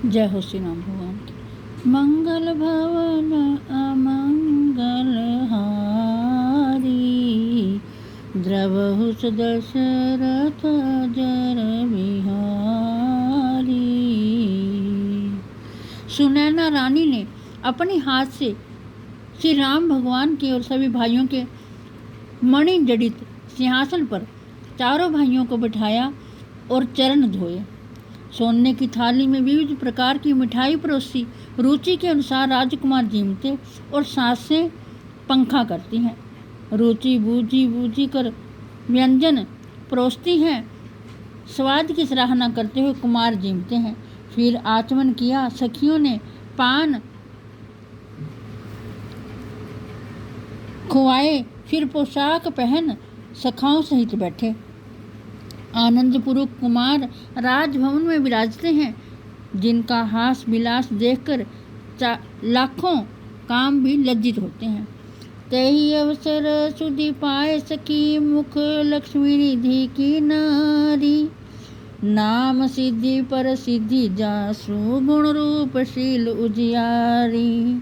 जय हो श्री राम भगवान की। मंगल भवन अमंगल हारी, द्रवहु दशरथ जर बिहारी। सुनैना रानी ने अपने हाथ से श्री राम भगवान के और सभी भाइयों के मणि जड़ित सिंहासन पर चारों भाइयों को बिठाया और चरण धोए। सोने की थाली में विविध प्रकार की मिठाई परोसी। रुचि के अनुसार राजकुमार जीमते और सासें पंखा करती हैं। रुचि बूझी बूझी कर व्यंजन परोसती हैं। स्वाद की सराहना करते हुए कुमार जीमते हैं। फिर आचमन किया। सखियों ने पान खुआए। फिर पोशाक पहन सखाओं सहित बैठे। आनंदपूर्वक कुमार राजभवन में विराजते हैं, जिनका हास विलास देखकर लाखों काम भी लज्जित होते हैं। तही अवसर सुधि पाए सखी, मुख लक्ष्मी निधि की नारी। नाम सिद्धि पर सिद्धि जासु, गुण रूप शील उजियारी।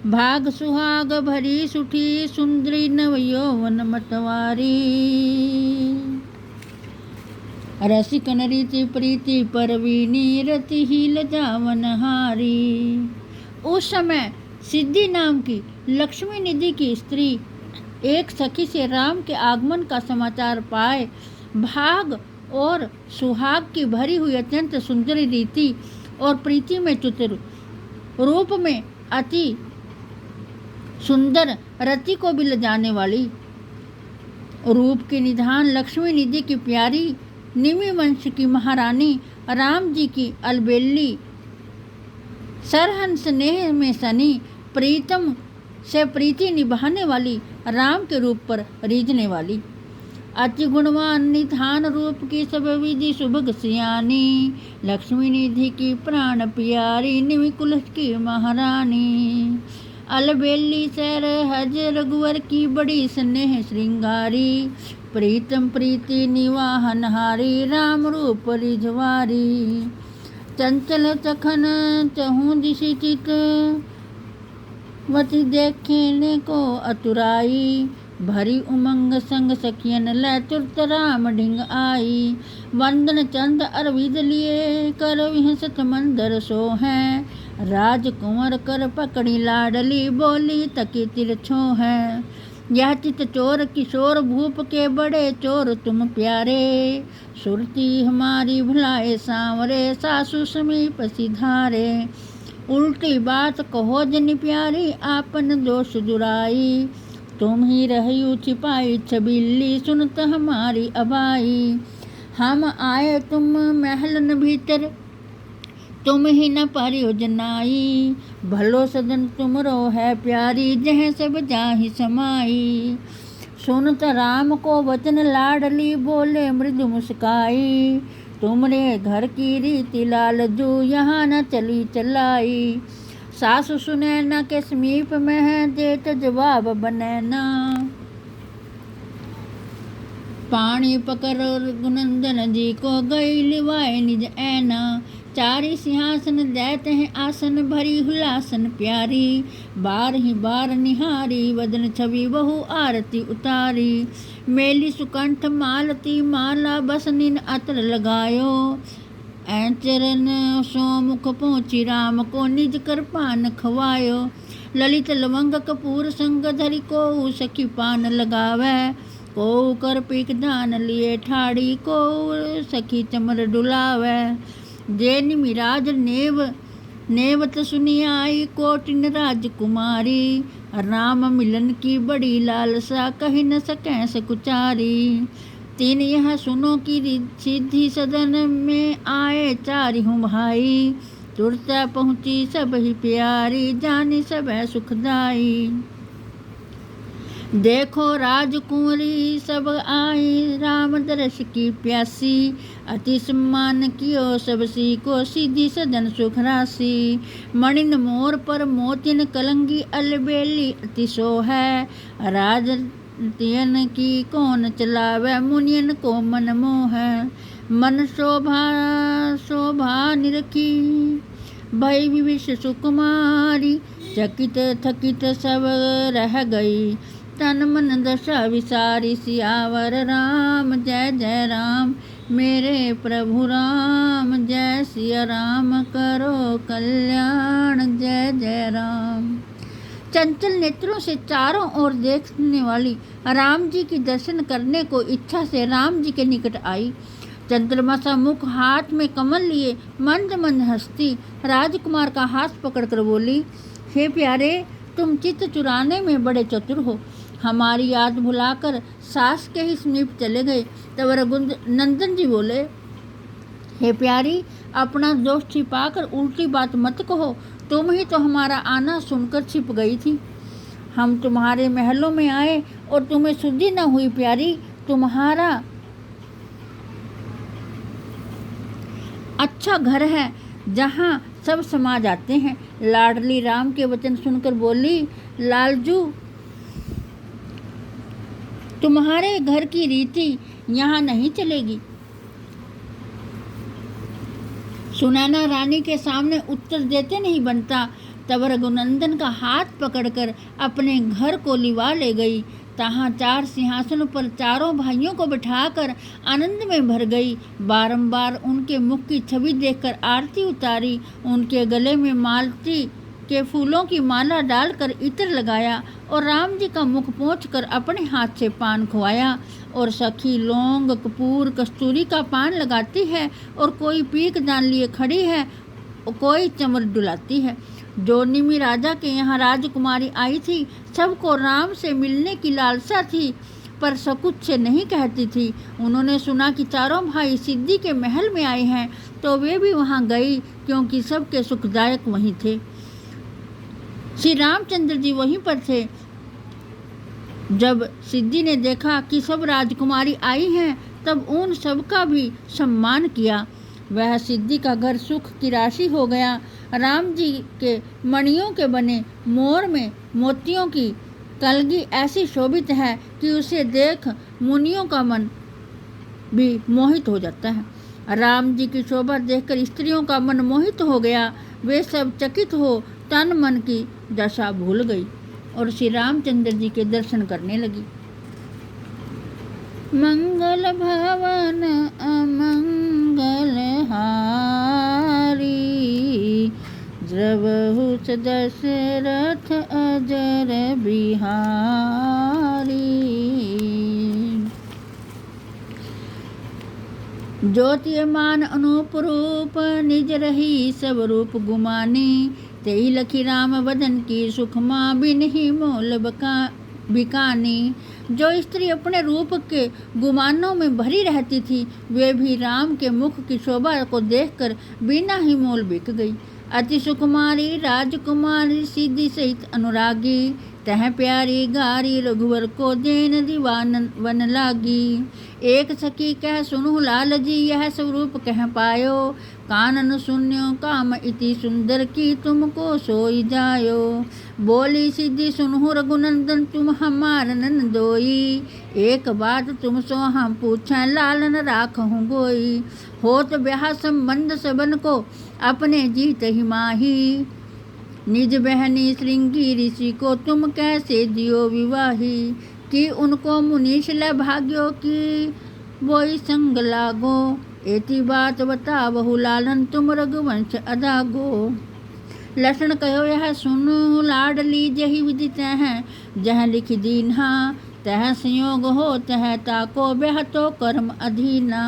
भाग सुहाग भरी सुठी, सुंदरी नव यौवन मतवारी। रसिक नरीति प्रीति परवीनी, रति ही लजावन हारी। उस समय सिद्धि नाम की लक्ष्मी निधि की स्त्री एक सखी से राम के आगमन का समाचार पाए भाग और सुहाग की भरी हुई अत्यंत सुंदरी रीति और प्रीति में चतुर, रूप में अति सुंदर, रति को भी लजाने वाली, रूप के निधान लक्ष्मी निधि की प्यारी, निमि वंश की महारानी, राम जी की अलबेली, सरहन स्नेह में सनी, प्रीतम से प्रीति निभाने वाली, राम के रूप पर रीझने वाली, अति गुणवान निधान रूप की सब विधि सुभग सियानी, लक्ष्मी निधि की प्राण प्यारी, निमि कुल की महारानी। अलबेली सर हज रघुवर की बड़ी स्नेह श्रृंगारी, प्रीतम प्रीति निवाहनहारी, राम रूप रिझवारी। चंचल चखन चहु दिशि चित, वति देखने को अतुराई, भरी उमंग संग सखियन लै तुरत राम ढिंग आई। वंदन चंद अरविद लिए, कर विहसत मंदर सो हैं, राजकुंवर कर पकड़ी लाडली, बोली तकी तिरछो है। यह चित चोर किशोर भूप के बड़े चोर तुम प्यारे, सुरती हमारी भुलाए सांवरे, सासु समीप सिधारे। उल्टी बात कहो जन प्यारी, आपन दोष जुराई, तुम ही रही छिपाई छबिल्ली, सुनत हमारी अबाई। हम आए तुम महलन भीतर, तुम ही न पारियो जनाई, भलो सदन तुमरो है प्यारी, जह सब जाहि समाई। सुनत राम को वचन लाडली, बोले मृदु मुस्काई, तुमरे घर की रीति लालजू, यहाँ न चली चलाई। सासु सुनैना के समीप में है, देत जवाब बनैना, पानी पकड़ रघुनंदन जी को, गई लिवाए निज ऐना। चारि सिंहासन दैत हैं आसन, भरी हुलासन प्यारी, बार ही बार निहारी, वदन छवि बहु आरती उतारी। मेली सुकंठ मालती माला, बस निन अतर लगायो, चरण सो मुख पहुँची राम को, निज कर पान खवायो। ललित लवंग कपूर संग धरी को, सखी पान लगावे, को कर पीक दान लिए ठाड़ी, को सखी चमर डुलावे। जे निमिराज नेवत सुनी आई, कोटिन राजकुमारी, राम मिलन की बड़ी लालसा, कही न सकें सकुचारी। तीन यह सुनो कि सिद्धि सदन में आए चारि हूँ भाई, तुरत पहुँची सब ही प्यारी, जानी सब सुखदाई। देखो राजकुंवरी सब आई, राम दर्श की प्यासी, अति सम्मान कियो सब सी को, सीधी सदन सुख राशि। मणिन मोर पर मोतिन कलंगी, अलबेली अति सो है, राज तियन की कौन चलावे, मुनियन को मन मोह। मन शोभा शोभा निरखी, भई विविश सुकुमारी, चकित थकित सब रह गई। तन मन दशा विसारी, सियावर राम जय जय राम। मेरे प्रभु राम जय सिया राम, करो कल्याण जय जय राम। चंचल नेत्रों से चारों ओर देखने वाली राम जी की दर्शन करने को इच्छा से राम जी के निकट आई। चंद्रमा सा मुख, हाथ में कमल लिए, मंद मंद हंसती राजकुमार का हाथ पकड़कर बोली, हे प्यारे, तुम चित्त चुराने में बड़े चतुर हो। हमारी याद भुलाकर सास के ही समीप चले गए। तब रघुनंदन जी बोले, हे प्यारी, अपना दोष छिपाकर उल्टी बात मत कहो। तुम ही तो हमारा आना सुनकर छिप गई थी। हम तुम्हारे महलों में आए और तुम्हें सुधि न हुई। प्यारी, तुम्हारा अच्छा घर है जहाँ सब समा जाते हैं। लाडली राम के वचन सुनकर बोली, लालजू, तुम्हारे घर की रीति यहाँ नहीं चलेगी। सुनैना रानी के सामने उत्तर देते नहीं बनता। तब रघुनंदन का हाथ पकड़कर अपने घर को लिवा ले गई। तहाँ 4 सिंहासनों पर चारों भाइयों को बिठाकर आनंद में भर गई। बारंबार उनके मुख की छवि देखकर आरती उतारी। उनके गले में मालती के फूलों की माला डालकर इत्र लगाया और राम जी का मुख पोंछकर अपने हाथ से पान खुआया। और सखी लौंग, कपूर, कस्तूरी का पान लगाती है और कोई पीक दान लिए खड़ी है और कोई चमर डुलाती है। जो निमि राजा के यहाँ राजकुमारी आई थी, सबको राम से मिलने की लालसा थी, पर सकुच से नहीं कहती थी। उन्होंने सुना कि चारों भाई सिद्धि के महल में आए हैं, तो वे भी वहाँ गई, क्योंकि सबके सुखदायक वहीं थे। श्री रामचंद्र जी वहीं पर थे। जब सिद्धि ने देखा कि सब राजकुमारी आई हैं, तब उन सबका भी सम्मान किया। वह सिद्धि का घर सुख की राशि हो गया। राम जी के मणियों के बने मोर में मोतियों की कलगी ऐसी शोभित है कि उसे देख मुनियों का मन भी मोहित हो जाता है। राम जी की शोभा देखकर स्त्रियों का मन मोहित हो गया। वे सब चकित हो तन मन की दशा भूल गई और श्री रामचंद्र जी के दर्शन करने लगी। मंगल भवन अमंगल हारी, द्रवहु दशरथ अजर बिहारी। ज्योतिमान अनूप रूप, निज रही सब रूप गुमानी। तेई लखी राम वदन की, सुखमा बिन ही मोल बिकानी। जो स्त्री अपने रूप के गुमानों में भरी रहती थी, वे भी राम के मुख की शोभा को देखकर बिना ही मोल बिक गई। अति सुकुमारी राजकुमारी, सिद्धि सहित अनुरागी। तह प्यारी गारी, रघुवर को देन दीवान वन लागी। एक सखी कह सुनु लाल जी, यह स्वरूप कह पायो। कानन सुन्यो काम इति सुंदर की, तुमको सोई जायो। बोली सिद्धि सुनहु रघुनंदन, तुम हमार नंदोई। एक बात तुम सो हम पूछें, लालन राखहु गोई। होत ब्याह संबंध सबन को, अपने जीत ही माही। निज बहनी श्रृंगी ऋषि को, तुम कैसे दियो विवाही। कि उनको मुनीश ल भाग्यो की, वोई संग लागो। एती बात बता बहु लालन, तुम रघुवंश अदागो। लक्षण कहो यह सुनो लाडली, जही विदित हैं जह लिख दीन्हा। तह संयोग हो तह ताको, ब्याह तो कर्म अधीना।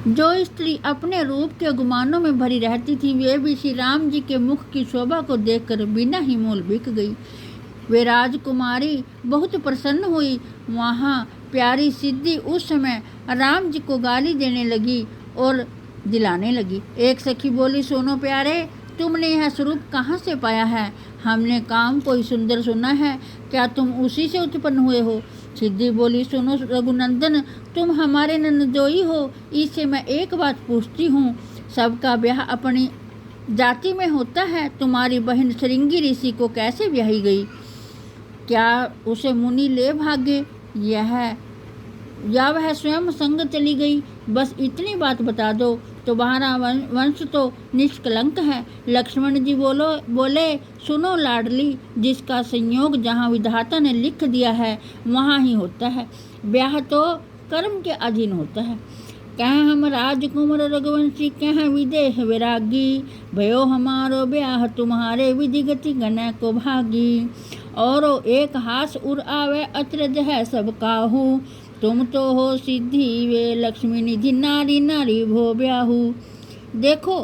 जो स्त्री अपने रूप के गुमानों में भरी रहती थी, वे भी श्री राम जी के मुख की शोभा को देखकर बिना ही मोल बिक गई। वे राजकुमारी बहुत प्रसन्न हुई। वहाँ प्यारी सिद्धि उस समय राम जी को गाली देने लगी और दिलाने लगी। एक सखी बोली, सुनो प्यारे, तुमने यह स्वरूप कहाँ से पाया है? हमने काम कोई सुंदर सुना है, क्या तुम उसी से उत्पन्न हुए हो? सिद्धि बोली, सुनो रघुनंदन, तुम हमारे नंदोई हो, इससे मैं एक बात पूछती हूँ। सबका ब्याह अपनी जाति में होता है, तुम्हारी बहन श्रृंगी ऋषि को कैसे ब्याही गई? क्या उसे मुनि ले भागे या वह स्वयं संग चली गई? बस इतनी बात बता दो तुम्हारा वंश तो निष्कलंक है। लक्ष्मण जी बोले सुनो लाडली, जिसका संयोग जहाँ विधाता ने लिख दिया है वहाँ ही होता है। ब्याह तो कर्म के अधीन होता है। कह हम राजकुमार रघुवंशी, कह विदेह विरागी, भयो हमारो ब्याह तुम्हारे विधिगति गण को भागी। और एक हास उर आवे अचरज है सब काहू, तुम तो हो सिद्धि वे लक्ष्मी निधि, नारी नारी भो ब्याहू। देखो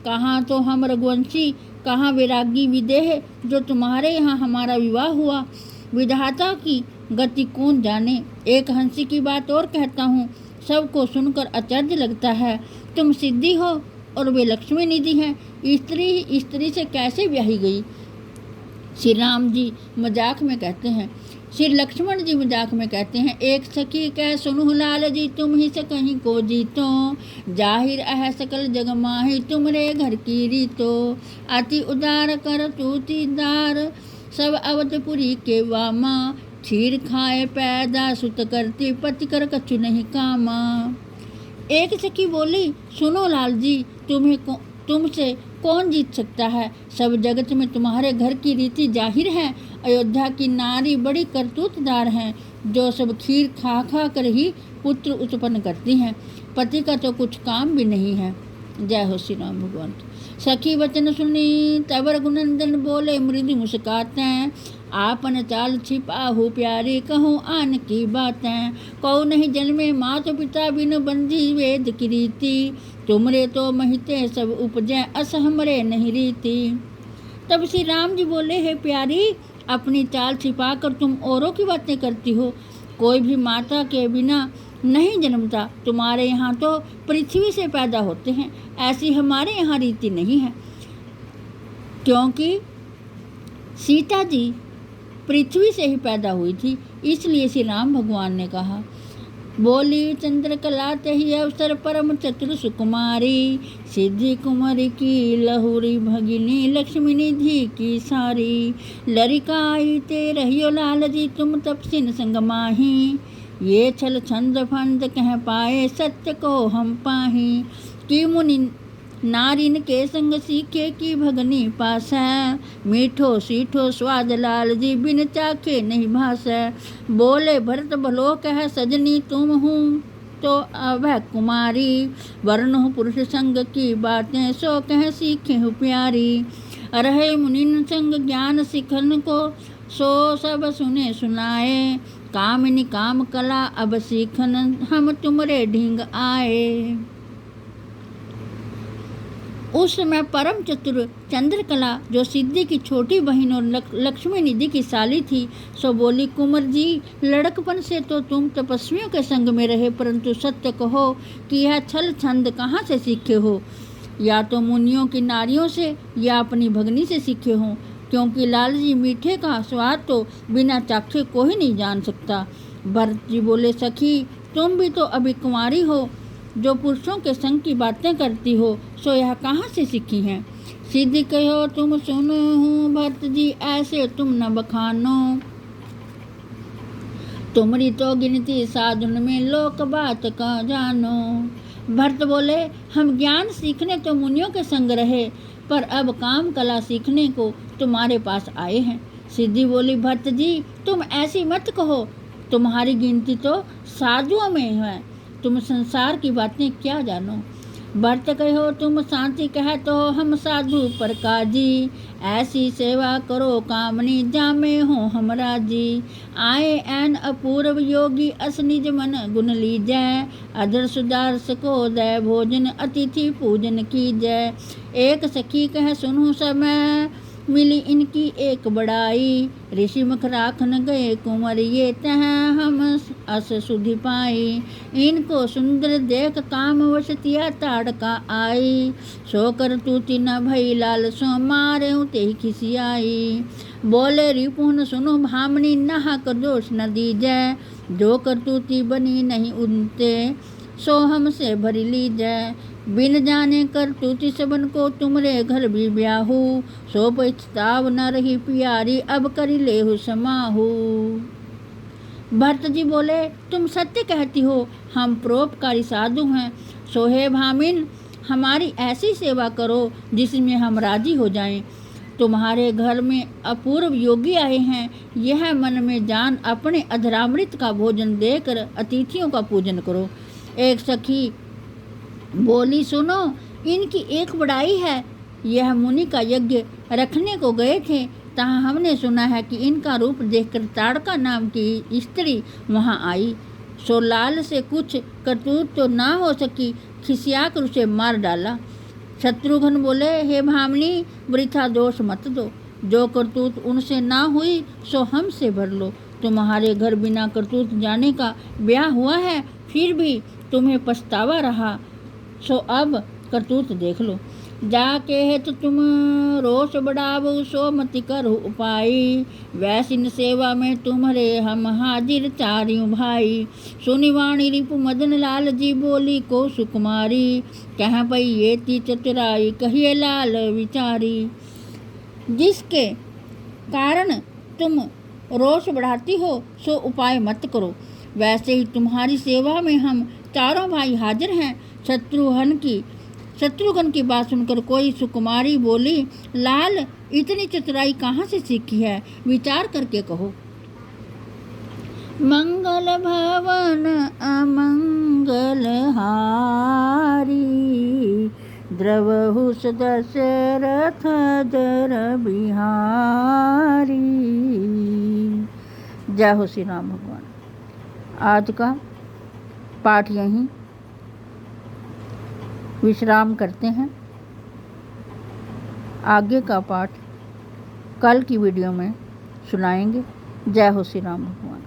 कहाँ तो हम रघुवंशी, कहाँ विरागी विदेह, जो तुम्हारे यहाँ हमारा विवाह हुआ। विधाता की गति कौन जाने। एक हंसी की बात और कहता हूँ, सबको सुनकर आश्चर्य लगता है। तुम सिद्धि हो और वे लक्ष्मी निधि हैं। स्त्री से कैसे ब्याही गई। श्री राम जी मजाक में कहते हैं, श्री लक्ष्मण जी मजाक में कहते हैं, एक सखी कह सुनु लाल जी, तुम ही से कहीं को जीतो, जाहिर है सकल जग माही, तुमरे घर की रीतो। अति उदार कर तूतीदार, सब अवधपुरी के वामा, क्षीर खाए पैदा सुत करती, पति कर कछु नहीं कामा। एक सखी बोली, सुनो लाल जी, तुमसे कौन जीत सकता है। सब जगत में तुम्हारे घर की रीति जाहिर है। अयोध्या की नारी बड़ी करतूतदार हैं, जो सब खीर खा खा कर ही पुत्र उत्पन्न करती हैं। पति का तो कुछ काम भी नहीं है। जय हो श्री राम भगवान। सखी वचन सुनी तब रघुनंदन बोले मृदु मुस्कातें, आपन चाल छिपाहु प्यारी, कहूँ आन की बातें। कहो नहीं जन्मे मात पिता, बिनु बंधी वेद की रीति, तुमरे तो महिते सब उपजै, अस हमरे नहीं रीति। तब श्री राम जी बोले, हे प्यारी, अपनी चाल छिपा कर तुम औरों की बातें करती हो। कोई भी माता के बिना नहीं जन्मता। तुम्हारे यहाँ तो पृथ्वी से पैदा होते हैं, ऐसी हमारे यहाँ रीति नहीं है। क्योंकि सीता जी पृथ्वी से ही पैदा हुई थी, इसलिए श्री राम भगवान ने कहा। बोली चंद्रकला तही अवसर, परम चतुर सुकुमारी, सिद्धि कुमारी की लहुरी, भगिनी लक्ष्मी निधि की सारी। लरिकाई ते रहियो लाल जी, तुम तपसिन संग माही, ये छल छंद फंद कह पाए, सत्य को हम पाही। कि मुनि नारिन के संग सीखे, की भगनी पास है, मीठो सीठो स्वाद लाल जी, बिन चाखे नहीं भासै। बोले भरत भलो कह सजनी, तुम हूँ तो अवह कुमारी, वर्ण हूँ पुरुष संग की बातें, सो कह सीखे हूँ प्यारी। रहे मुनिन संग ज्ञान सिखन को, सो सब सुने सुनाए, कामिनी काम कला अब सीखन, हम तुमरे ढींग आए। उस समय परम चतुर चंद्रकला, जो सिद्धि की छोटी बहन और लक्ष्मी निधि की साली थी, सो बोली, कुंवर जी, लड़कपन से तो तुम तपस्वियों के संग में रहे, परंतु सत्य कहो कि यह छल छंद कहाँ से सीखे हो। या तो मुनियों की नारियों से, या अपनी भगनी से सीखे हो। क्योंकि लाल जी मीठे का स्वाद तो बिना चाखे कोई नहीं जान सकता। भरत जी बोले, सखी, तुम भी तो अभी कुंवारी हो, जो पुरुषों के संग की बातें करती हो, सो यह कहाँ से सीखी हैं। सिद्धि कहो तुम सुनो हूँ भरत जी, ऐसे तुम न बखानो, तुम्हारी तो गिनती साधन में, लोक बात का जानो। भरत बोले, हम ज्ञान सीखने तो मुनियों के संग रहे, पर अब काम कला सीखने को तुम्हारे पास आए हैं। सिद्धि बोली, भरत जी, तुम ऐसी मत कहो, तुम्हारी गिनती तो साधुओं में है, तुम संसार की बातें क्या जानो। भरत कहो तुम शांति कह तो हम साधु पर काजी, ऐसी सेवा करो कामनी, जामे हो हमरा जी। आए एन अपूर्व योगी, अस निज मन गुण लीजय, अधर सुदार सको दय भोजन, अतिथि पूजन कीजय। एक सखी कह सुनो समय, मिली इनकी एक बड़ाई, ऋषि मुख राखन गए कुंवर, ये तह हम अस सुधि पाई। इनको सुंदर देख काम वशतिया ताड़का आई, सो कर तूती न भई लाल, सो मारे ते खिसियाई। बोले रिपुन सुनो भामनी, नाहक दोष न दीजय, जो कर तूती बनी नहीं उनते, सो हमसे भरी लीजय। बिन जाने कर तूती सबन को, तुमरे घर भी ब्याहू, सो पछताव न रही प्यारी, अब करी लेहु समाहू। भरत जी बोले, तुम सत्य कहती हो, हम परोपकारी साधु हैं। सोहे भामिन, हमारी ऐसी सेवा करो जिसमें हम राजी हो जाएं। तुम्हारे घर में अपूर्व योगी आए हैं, यह मन में जान अपने अधरामृत का भोजन देकर अतिथियों का पूजन करो। एक सखी बोली, सुनो, इनकी एक बड़ाई है। यह मुनि का यज्ञ रखने को गए थे, तहाँ हमने सुना है कि इनका रूप देखकर ताड़का नाम की स्त्री वहाँ आई। सो लाल से कुछ करतूत तो ना हो सकी, खिसियाकर उसे मार डाला। शत्रुघ्न बोले, हे भामिनी, वृथा दोष मत दो। जो करतूत उनसे ना हुई सो हमसे भर लो। तुम्हारे घर बिना करतूत जाने का ब्याह हुआ है, फिर भी तुम्हें पछतावा रहा, सो अब करतूत देख लो। जाके है तो तुम रोष बढ़ावो, सो मति करो उपाय। वैसिन सेवा में तुम्हारे हम हाजिर चारियों भाई। सुनी वाणी रिपु मदन लाल जी, बोली को सुकुमारी। कह पई ये ती चतुराई, कहिए लाल विचारी। जिसके कारण तुम रोष बढ़ाती हो सो उपाय मत करो। वैसे ही तुम्हारी सेवा में हम चारों भाई हाजिर हैं। शत्रुघ्न की बात सुनकर कोई सुकुमारी बोली, लाल, इतनी चतुराई कहाँ से सीखी है, विचार करके कहो। मंगल भवन अमंगल हारी, द्रवहु दशरथ दर बिहारी। जय हो श्री राम भगवान। आज का पाठ यहीं विश्राम करते हैं। आगे का पाठ कल की वीडियो में सुनाएंगे। जय हो श्री राम भगवान।